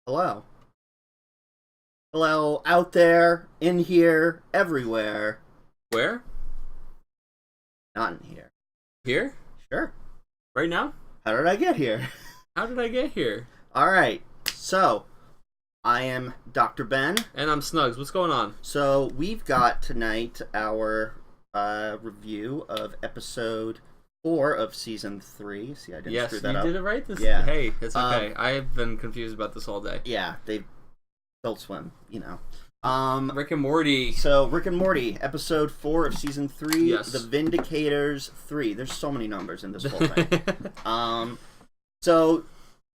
Hello. Hello, out there, in here, everywhere. Where? Not in here. Here? Sure. Right now? How did I get here? How did I get here? Alright, so, I am Dr. Ben. And I'm Snugs. What's going on? So, we've got tonight our review of episode 4 of season 3. See, I didn't screw that up. Yes, you did it right this Yeah. Hey, it's okay. I've been confused about this all day. Yeah, they Adult Swim, you know. Rick and Morty. So, Rick and Morty, episode 4 of season 3, Yes. The Vindicators 3. There's so many numbers in this whole thing. So,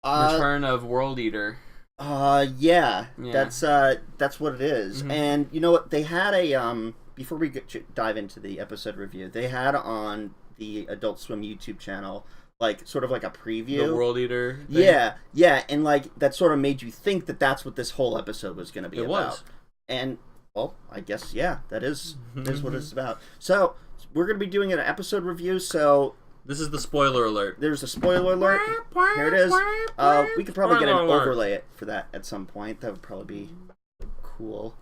Return of Worldender. yeah, that's what it is. Mm-hmm. And you know what? They had a before we dive into the episode review, they had on the Adult Swim YouTube channel like sort of like a preview. The Worldender thing? Yeah, and like that sort of made you think that that's what this whole episode was going to be It about. was. And well, I guess that is what it's about. So we're going to be doing an episode review. So this is the spoiler alert. there's a spoiler alert. Here it is. We could probably get an overlay for that at some point. That would probably be cool.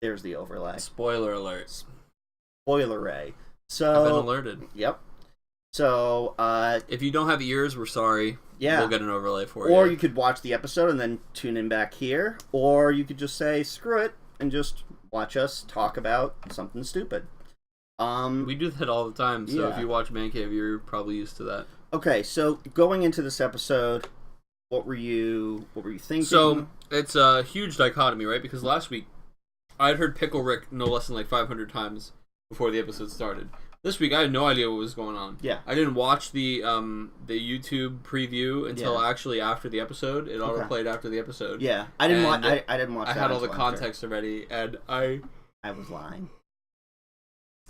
There's the overlay. Spoiler alert. Spoiler ray. So I've been alerted. Yep. So If you don't have ears, we're sorry. Yeah. We'll get an overlay for you. or you could watch the episode and then tune in back here, or you could just say screw it and just watch us talk about something stupid. We do that all the time, so if Yeah. you watch Mancave, you're probably used to that. Okay, so going into this episode, what were you thinking? So it's a huge dichotomy, right? Because last week I'd heard Pickle Rick no less than like 500 times before the episode started. This week I had no idea what was going on. Yeah. I didn't watch the YouTube preview until actually after the episode. It auto played after the episode. Yeah, I didn't watch. And I didn't watch. I that had all the until after. context already, and I was lying.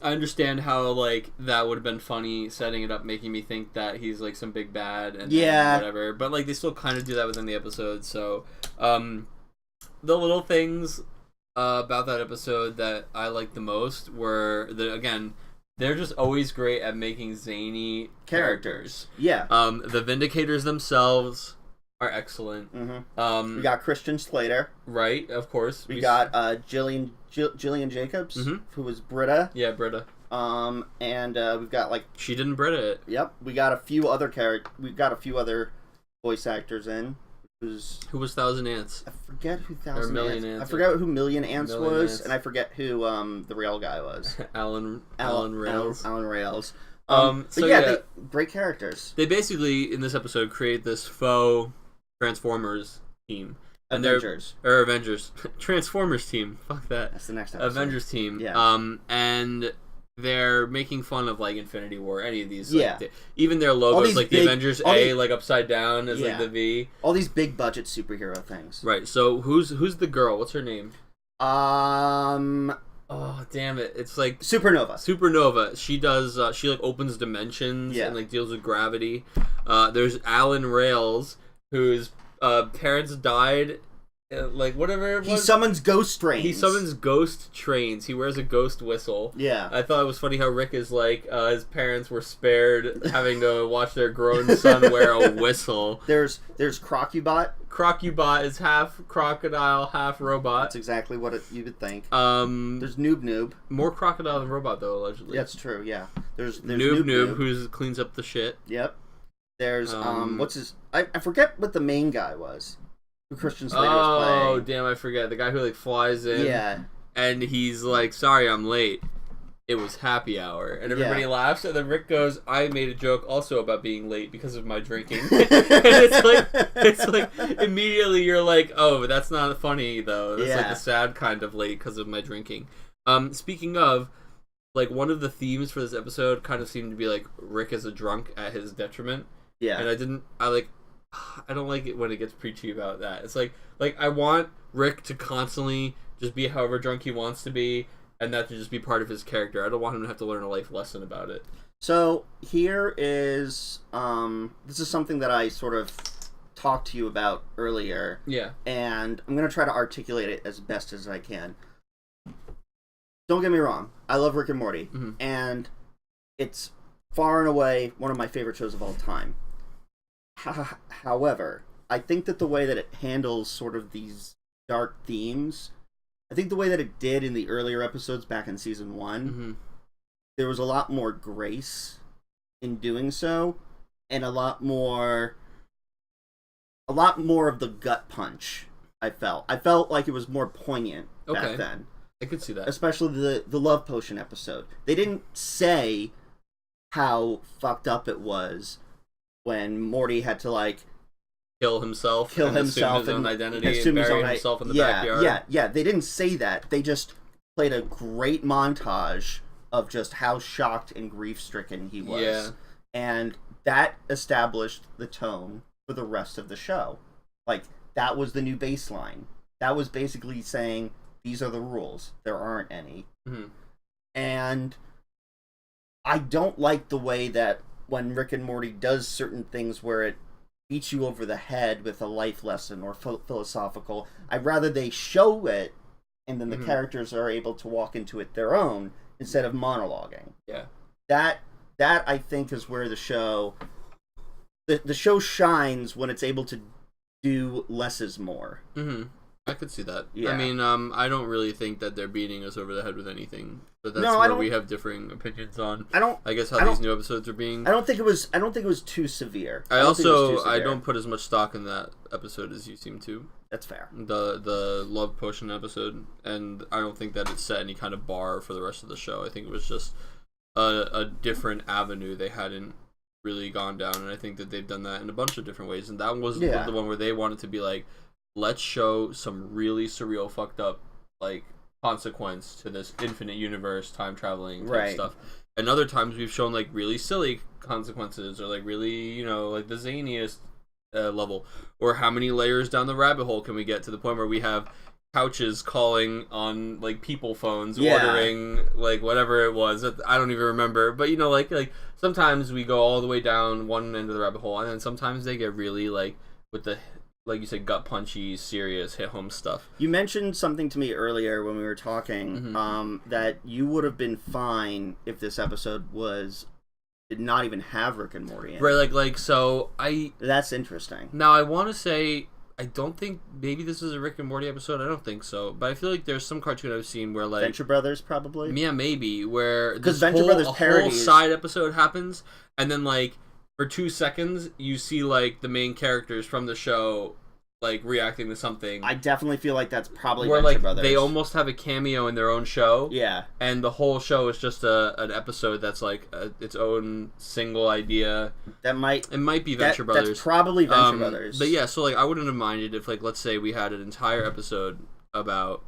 I understand how like that would have been funny, setting it up, making me think that he's like some big bad and whatever. But like they still kind of do that within the episode. So the little things about that episode that I liked the most were they're just always great at making zany characters. Yeah. The Vindicators themselves are excellent. We got Christian Slater. Right, of course. We got Jillian Jacobs, who was Britta. Yeah, Britta. And we've got like she didn't Britta it. Yep. We got a few other We've got a few other voice actors in. Who was Thousand Ants? I forget who Or Million Ants. I forget who Million Ants Million was, Ants. and I forget who the real guy was. Alan Rails. Alan Rails. So they, great characters. They basically in this episode create this faux Transformers team. And Avengers. Avengers. Transformers team. Fuck that. That's the next episode. Avengers team. Yeah. And they're making fun of like Infinity War, any of these. Yeah. Even their logos, like the Avengers A, like upside down is like the V. All these big budget superhero things. Right. So who's the girl? What's her name? Oh damn it! It's like Supernova. She does. She like opens dimensions and like deals with gravity. There's Alan Rails, whose parents died. Like whatever it was. He summons ghost trains. He summons ghost trains. He wears a ghost whistle. Yeah. I thought it was funny how Rick is like his parents were spared having to watch their grown son wear a whistle. There's Crocubot. Crocubot is half crocodile, half robot. That's exactly what you would think. There's Noob. More crocodile than robot though, allegedly. That's true. Yeah. There's Noob who cleans up the shit. Yep. There's what's his? I forget what the main guy was. Who Christian Slater was playing. Oh damn! I forget the guy who like flies in. Yeah. And he's like, "Sorry, I'm late. It was happy hour," and everybody laughs. And then Rick goes, "I made a joke also about being late because of my drinking." And it's like immediately you're like, "Oh, that's not funny though. That's like the sad kind of late because of my drinking." Speaking of, like one of the themes for this episode kind of seemed to be like Rick is a drunk at his detriment. Yeah. And I don't like it when it gets preachy about that. It's like I want Rick to constantly just be however drunk he wants to be, and that to just be part of his character. I don't want him to have to learn a life lesson about it. So here is this is something that I sort of talked to you about earlier. Yeah. And I'm gonna try to articulate it as best as I can. Don't get me wrong, I love Rick and Morty, and it's far and away one of my favorite shows of all time. However, I think that the way that it handles sort of these dark themes, I think the way that it did in the earlier episodes back in season 1, there was a lot more grace in doing so, and a lot more of the gut punch. I felt like it was more poignant back then. I could see that, especially the love potion episode. They didn't say how fucked up it was when Morty had to like kill himself, assume his own identity, and bury himself in the backyard. Yeah. They didn't say that. They just played a great montage of just how shocked and grief-stricken he was. Yeah. And that established the tone for the rest of the show. Like, that was the new baseline. That was basically saying, these are the rules. There aren't any. And I don't like the way that when Rick and Morty does certain things where it beats you over the head with a life lesson or philosophical, I'd rather they show it and then the characters are able to walk into it their own instead of monologuing. Yeah. That I think is where the show shines, when it's able to do less is more. I could see that. Yeah. I mean, I don't really think that they're beating us over the head with anything, but that's where we have differing opinions on. I guess how these new episodes are being. I don't think it was too severe. I don't put as much stock in that episode as you seem to. That's fair. The love potion episode, and I don't think that it set any kind of bar for the rest of the show. I think it was just a different avenue they hadn't really gone down, and I think that they've done that in a bunch of different ways. And that was the one where they wanted to be like, let's show some really surreal, fucked up, like, consequence to this infinite universe, time traveling type stuff. And other times we've shown, like, really silly consequences, or, like, really, like, the zaniest level. Or how many layers down the rabbit hole can we get to the point where we have couches calling on, like, people phones, ordering, like, whatever it was. I don't even remember. But, like, sometimes we go all the way down one end of the rabbit hole, and then sometimes they get really, like, with the, like you said, gut punchy, serious, hit home stuff. You mentioned something to me earlier when we were talking, that you would have been fine if this episode did not even have Rick and Morty in it. Right, so That's interesting. Now, I want to say, I don't think, maybe this is a Rick and Morty episode, I don't think so, but I feel like there's some cartoon I've seen where, like... Venture Brothers, probably? Yeah, maybe, where this whole side episode happens, and then, like, for 2 seconds, you see, like, the main characters from the show, like, reacting to something. I definitely feel like that's probably where, Venture like, Brothers. They almost have a cameo in their own show. Yeah. And the whole show is just an episode that's, like, its own single idea. It might be Venture Brothers. That's probably Venture Brothers. But yeah, so, like, I wouldn't have minded if, like, let's say we had an entire episode about,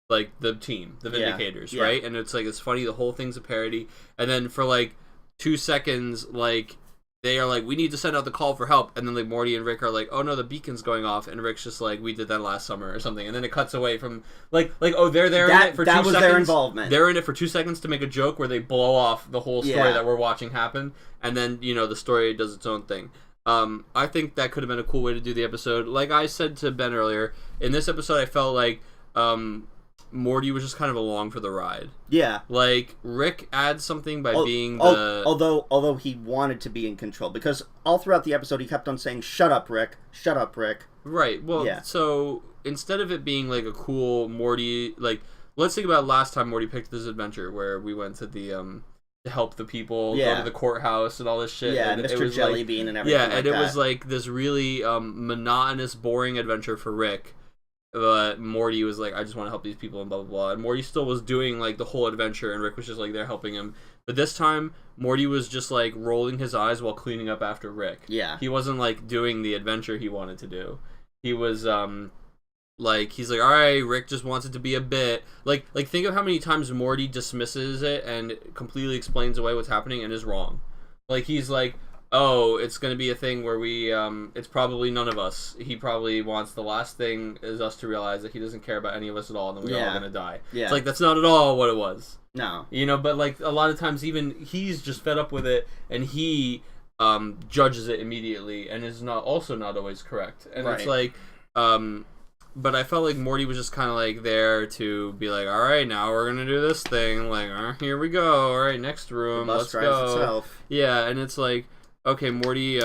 like, the team, the Vindicators, right? And it's, like, it's funny, the whole thing's a parody. And then for, like, 2 seconds, like, they are like, we need to send out the call for help, and then, like, Morty and Rick are like, oh no, the beacon's going off, and Rick's just like, we did that last summer or something, and then it cuts away from oh, they're there in it for 2 seconds. That was their involvement. They're in it for 2 seconds to make a joke where they blow off the whole story that we're watching happen, and then, the story does its own thing. I think that could have been a cool way to do the episode. Like I said to Ben earlier, in this episode I felt like Morty was just kind of along for the ride. Yeah. Like, Rick adds something by being the... Although he wanted to be in control, because all throughout the episode he kept on saying, shut up, Rick. Shut up, Rick. Right. Well, so instead of it being, like, a cool Morty... Like, let's think about last time Morty picked this adventure where we went to the, to help the people, go to the courthouse and all this shit. Yeah, and Mr. Jellybean and everything and it was, like, this really monotonous, boring adventure for Rick. But Morty was like, I just want to help these people and blah, blah, blah. And Morty still was doing, like, the whole adventure, and Rick was just, like, there helping him. But this time, Morty was just, like, rolling his eyes while cleaning up after Rick. Yeah. He wasn't, like, doing the adventure he wanted to do. He was, like, he's like, alright, Rick just wants it to be a bit. Like, think of how many times Morty dismisses it and completely explains away what's happening and is wrong. Like, he's like, oh, it's going to be a thing where we, it's probably none of us. He probably wants the last thing is us to realize that he doesn't care about any of us at all, and then we're all going to die. Yeah. It's like, that's not at all what it was. No. But, like, a lot of times even he's just fed up with it, and he judges it immediately, and is not always correct. And it's like, but I felt like Morty was just kind of, like, there to be like, all right, now we're going to do this thing. Like, here we go. All right, next room. Let's go. Itself. Yeah, and it's like, okay, Morty,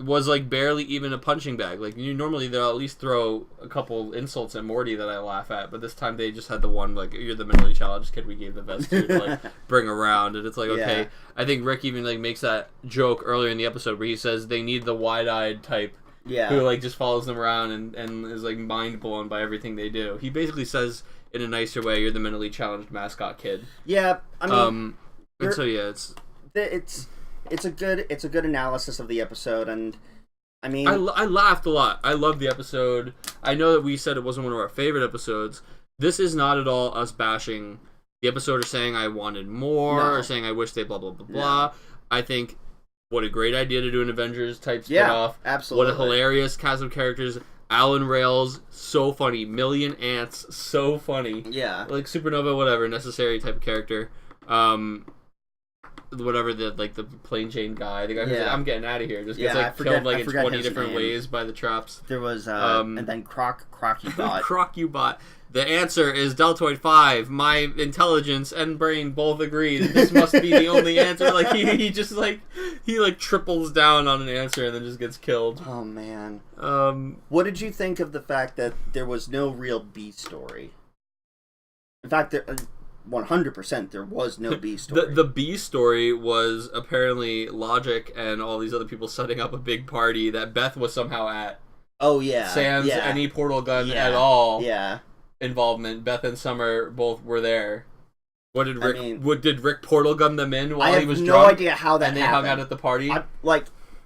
was like barely even a punching bag. Like normally they'll at least throw a couple insults at Morty that I laugh at, but this time they just had the one like, you're the mentally challenged kid we gave the vest to like bring around, and it's like, okay. Yeah. I think Rick even like makes that joke earlier in the episode where he says they need the wide-eyed type who like just follows them around and is like mind blown by everything they do. He basically says in a nicer way, you're the mentally challenged mascot kid. Yeah, I mean, and so yeah, it's a good analysis of the episode, and I mean, I laughed a lot. I loved the episode. I know that we said it wasn't one of our favorite episodes. This is not at all us bashing the episode or saying I wanted more or saying I wish they blah blah blah blah. I think what a great idea to do an Avengers type spinoff. Absolutely. What a hilarious cast of characters. Alan Rails, so funny. Million Ants, so funny. Yeah. Like Supernova, whatever, necessary type of character. Whatever the plain Jane guy, the guy who's like, I'm getting out of here, just gets killed in 20 different ways by the traps. There was and then Crocubot. Crocubot. The answer is Deltoid 5. My intelligence and brain both agree that this must be the only answer. Like he just he triples down on an answer and then just gets killed. Oh man. What did you think of the fact that there was no real B story? In fact, 100% there was no B story. The B story was apparently Logic and all these other people setting up a big party that Beth was somehow at. Oh yeah. Sans any portal gun at all. Yeah. Involvement. Beth and Summer both were there. Did Rick portal gun them in while he was drunk? I have no idea how that happened. And they hung out at the party?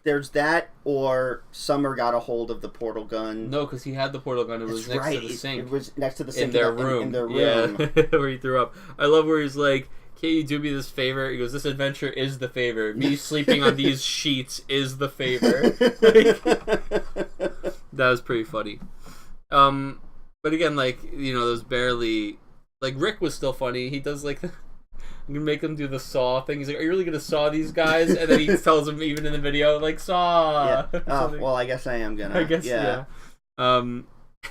There's that, or Summer got a hold of the portal gun. No, because he had the portal gun. It was next to the sink. It was next to the sink in their room. In their room. Yeah, where he threw up. I love where he's like, "Can't you do me this favor?" He goes, "This adventure is the favor. Me sleeping on these sheets is the favor." That was pretty funny. But again, those barely... Rick was still funny. He does, I'm gonna make him do the saw thing. He's like, "Are you really gonna saw these guys?" And then he tells him, even in the video, saw! Yeah. Oh, well, I guess I am gonna. I guess, yeah.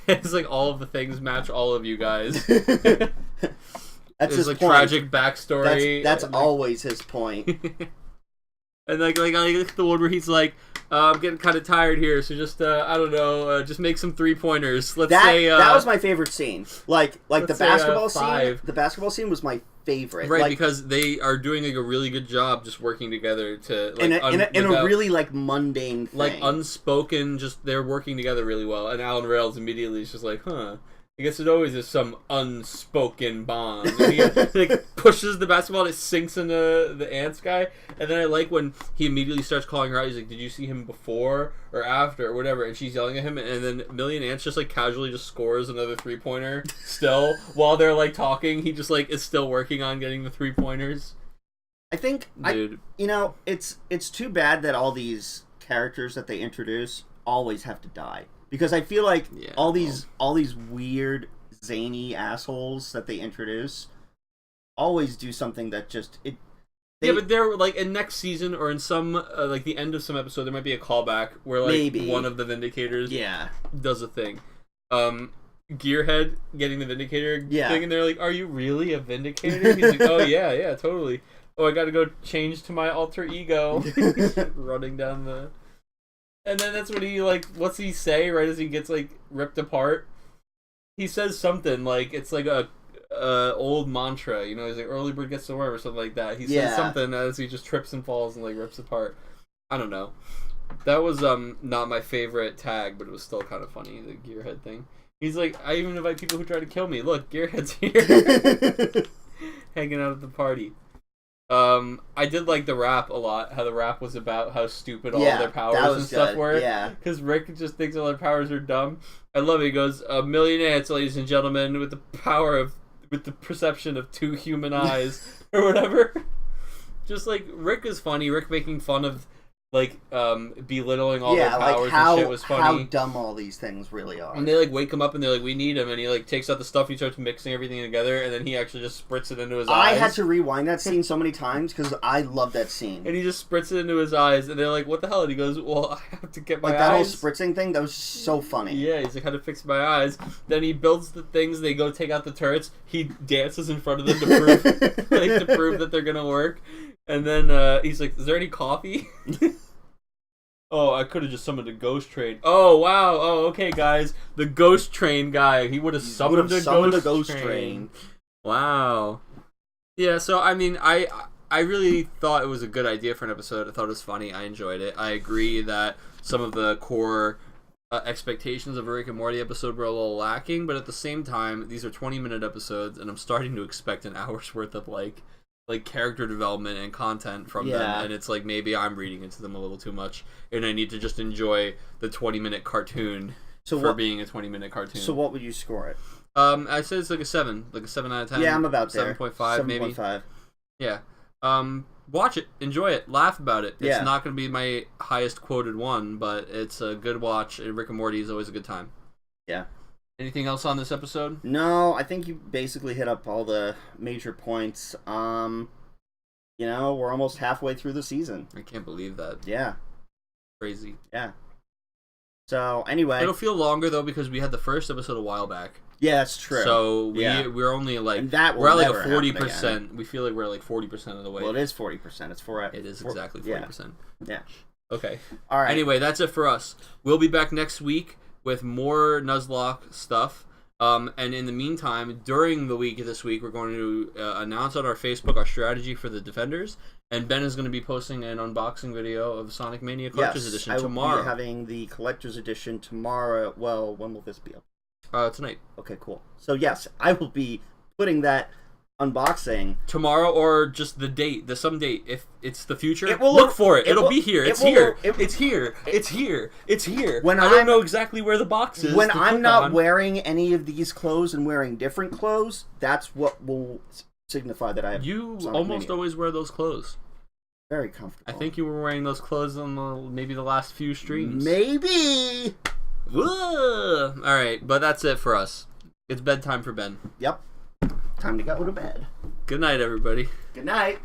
It's all of the things match all of you guys. That's his point. Tragic backstory. That's always his point. And I like the one where he's like, "I'm getting kind of tired here, so just I don't know, just make some 3-pointers." That was my favorite scene. The basketball scene. The basketball scene was my favorite. Right, because they are doing a really good job just working together to in a really mundane thing. Unspoken, just they're working together really well. And Alan Rails immediately is just like, "Huh. I guess it always is some unspoken bond." And he pushes the basketball and it sinks into the ants guy. And then I like when he immediately starts calling her out. He's like, "Did you see him before or after or whatever?" And she's yelling at him. And then Million Ants just casually just scores another 3-pointer still while they're talking. He just is still working on getting the 3-pointers. I think, dude, it's too bad that all these characters that they introduce always have to die. Because I feel all these weird, zany assholes that they introduce always do something that just... Yeah, but they're, in next season or in some, the end of some episode, there might be a callback where, maybe one of the Vindicators does a thing. Gearhead getting the Vindicator thing, and they're like, "Are you really a Vindicator?" He's like, "Oh, yeah, totally. Oh, I gotta go change to my alter ego." He's running down the... And then that's when he, what's he say right as he gets, ripped apart? He says something, it's a old mantra, he's like, "Early bird gets the worm," or something like that. He says something as he just trips and falls and, rips apart. I don't know. That was, not my favorite tag, but it was still kind of funny, the Gearhead thing. He's like, "I even invite people who try to kill me. Look, Gearhead's here." Hanging out at the party. I did like the rap a lot, how the rap was about how stupid all their powers and stuff were. Yeah. Because Rick just thinks all their powers are dumb. I love it. He goes, "1 million ants, ladies and gentlemen, with the perception of 2 human eyes," or whatever. Just Rick is funny. Rick making fun of belittling all their powers and shit was funny. How dumb all these things really are. And they wake him up and they're like, "We need him," and he takes out the stuff, he starts mixing everything together, and then he actually just spritz it into his eyes. I had to rewind that scene so many times because I love that scene. And he just spritz it into his eyes, and they're like, "What the hell?" And he goes, "Well, I have to get my eyes." That whole spritzing thing, that was so funny. Yeah, he's like, "How to fix my eyes." Then he builds the things, they go take out the turrets, he dances in front of them to prove that they're gonna work. And then he's like, "Is there any coffee?" Oh, I could have just summoned a ghost train. Oh, wow. Oh, okay, guys. The ghost train guy. He would have summoned a ghost train. Wow. Yeah, so, I mean, I really thought it was a good idea for an episode. I thought it was funny. I enjoyed it. I agree that some of the core expectations of a Rick and Morty episode were a little lacking, but at the same time, these are 20-minute episodes, and I'm starting to expect an hour's worth of, like character development and content from them, and it's like maybe I'm reading into them a little too much, and I need to just enjoy the 20-minute cartoon being a 20-minute cartoon. So what would you score it? I said it's like a 7 out of 10. Yeah, I'm about there. 7.5 maybe. 7.5. Yeah. Watch it, enjoy it, laugh about it. It's not going to be my highest quoted one, but it's a good watch. Rick and Morty is always a good time. Yeah. Anything else on this episode? No, I think you basically hit up all the major points. We're almost halfway through the season. I can't believe that. Yeah. Crazy. Yeah. So, anyway. It'll feel longer, though, because we had the first episode a while back. Yeah, that's true. So, we're only like... we're at like a 40%. We feel like we're like 40% of the way. Well, it is 40%. It's It is exactly 40%. Yeah. Okay. All right. Anyway, that's it for us. We'll be back next week with more Nuzlocke stuff. And in the meantime, during the week this week, we're going to announce on our Facebook our strategy for the Defenders. And Ben is going to be posting an unboxing video of Sonic Mania Collector's Edition tomorrow. I will be having the Collector's Edition tomorrow. Well, when will this be up? Tonight. Okay, cool. So, yes, I will be putting that unboxing tomorrow, or just the date, some date. If it's the future, look for it. It'll be here. It's here. It's here. When I don't know exactly where the box is. When I'm not wearing any of these clothes and wearing different clothes, that's what will signify that I have. You Sonic almost Mania. always wear those clothes. Very comfortable. I think you were wearing those clothes on maybe the last few streams. Maybe. All right, but that's it for us. It's bedtime for Ben. Yep. Time to go to bed. Good night, everybody. Good night.